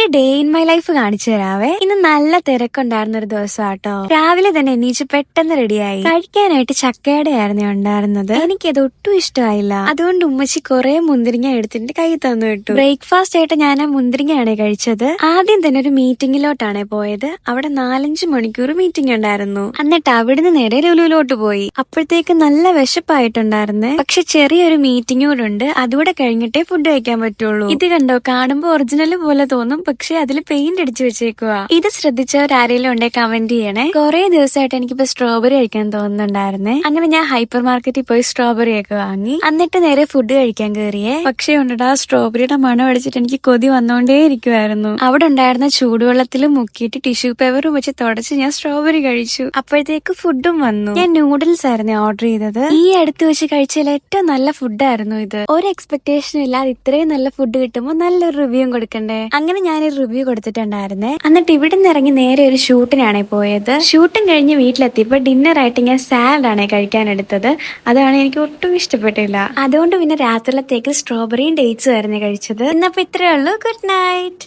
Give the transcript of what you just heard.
എന്റെ day in my life കാണിച്ചു തരാവേ. ഇന്ന് നല്ല തിരക്കുണ്ടായിരുന്ന ഒരു ദിവസം ആട്ടോ. രാവിലെ തന്നെ എണീച്ച് പെട്ടെന്ന് റെഡിയായി. കഴിക്കാനായിട്ട് ചക്കയുടെ ആയിരുന്നു ഉണ്ടായിരുന്നത്. എനിക്കത് ഒട്ടും ഇഷ്ടമായില്ല. അതുകൊണ്ട് ഉമ്മച്ചി കുറെ മുന്തിരിങ്ങ എടുത്തിട്ട് കൈ തന്നു വിട്ടു. ബ്രേക്ക്ഫാസ്റ്റ് ആയിട്ട് ഞാൻ ആ മുന്തിരിങ്ങയാണ് കഴിച്ചത്. ആദ്യം തന്നെ ഒരു മീറ്റിംഗിലോട്ടാണ് പോയത്. അവിടെ 4-5 മണിക്കൂർ മീറ്റിംഗ് ഉണ്ടായിരുന്നു. എന്നിട്ട് അവിടുന്ന് നേരെ ലുലുവിലോട്ട് പോയി. അപ്പോഴത്തേക്ക് നല്ല വിശപ്പായിട്ടുണ്ടായിരുന്നേ. പക്ഷെ ചെറിയൊരു മീറ്റിംഗ് കൂടെ ഉണ്ട്. അതുകൂടെ കഴിഞ്ഞിട്ടേ ഫുഡ് കഴിക്കാൻ പറ്റുള്ളൂ. ഇത് കണ്ടോ, കാണുമ്പോ ഒറിജിനൽ പോലെ തോന്നും, പക്ഷെ അതിൽ പെയിന്റ് അടിച്ചു വെച്ചേക്കുക. ഇത് ശ്രദ്ധിച്ചവരാരെങ്കിലും ഉണ്ടെ കമന്റ് ചെയ്യണേ. കുറെ ദിവസമായിട്ട് എനിക്കിപ്പോ സ്ട്രോബെറി കഴിക്കാൻ തോന്നുന്നുണ്ടായിരുന്നേ. അങ്ങനെ ഞാൻ ഹൈപ്പർ മാർക്കറ്റിൽ പോയി സ്ട്രോബെറി ഒക്കെ വാങ്ങി. എന്നിട്ട് നേരെ ഫുഡ് കഴിക്കാൻ കയറിയേ. പക്ഷെ ഉണ്ടടാ, സ്ട്രോബെറിയുടെ മണം അടിച്ചിട്ട് എനിക്ക് കൊതി വന്നോണ്ടേ ഇരിക്കുവായിരുന്നു. അവിടെ ഉണ്ടായിരുന്ന ചൂടുവെള്ളത്തിൽ മുക്കിയിട്ട് ടിഷ്യൂ പേപ്പറും വെച്ച് തുടച്ച് ഞാൻ സ്ട്രോബെറി കഴിച്ചു. അപ്പോഴത്തേക്ക് ഫുഡും വന്നു. ഞാൻ നൂഡിൽസ് ആയിരുന്നു ഓർഡർ ചെയ്തത്. ഈ അടുത്ത് വെച്ച് കഴിച്ചതിൽ ഏറ്റവും നല്ല ഫുഡായിരുന്നു ഇത്. ഒരു എക്സ്പെക്ടേഷനും ഇല്ലാതെ ഇത്രയും നല്ല ഫുഡ് കിട്ടുമ്പോൾ നല്ലൊരു റിവ്യൂ കൊടുക്കണ്ടേ. അങ്ങനെ ഞാനൊരു റിവ്യൂ കൊടുത്തിട്ടുണ്ടായിരുന്നേ. എന്നിട്ട് ഇവിടെ നിന്ന് ഇറങ്ങി നേരെ ഒരു ഷൂട്ടിനാണ് പോയത്. ഷൂട്ടും കഴിഞ്ഞ് വീട്ടിലെത്തിയപ്പോൾ ഡിന്നർ ആയിട്ട് ഞാൻ സാലഡാണ് കഴിക്കാൻ എടുത്തത്. അതാണ് എനിക്ക് ഒട്ടും ഇഷ്ടപ്പെട്ടില്ല. അതുകൊണ്ട് പിന്നെ രാത്രിയിലത്തേക്ക് സ്ട്രോബെറിയും ഡേറ്റ്സും ആയിരുന്നു കഴിച്ചത്. എന്നപ്പോ ഇത്രയേ ഉള്ളൂ. Good night.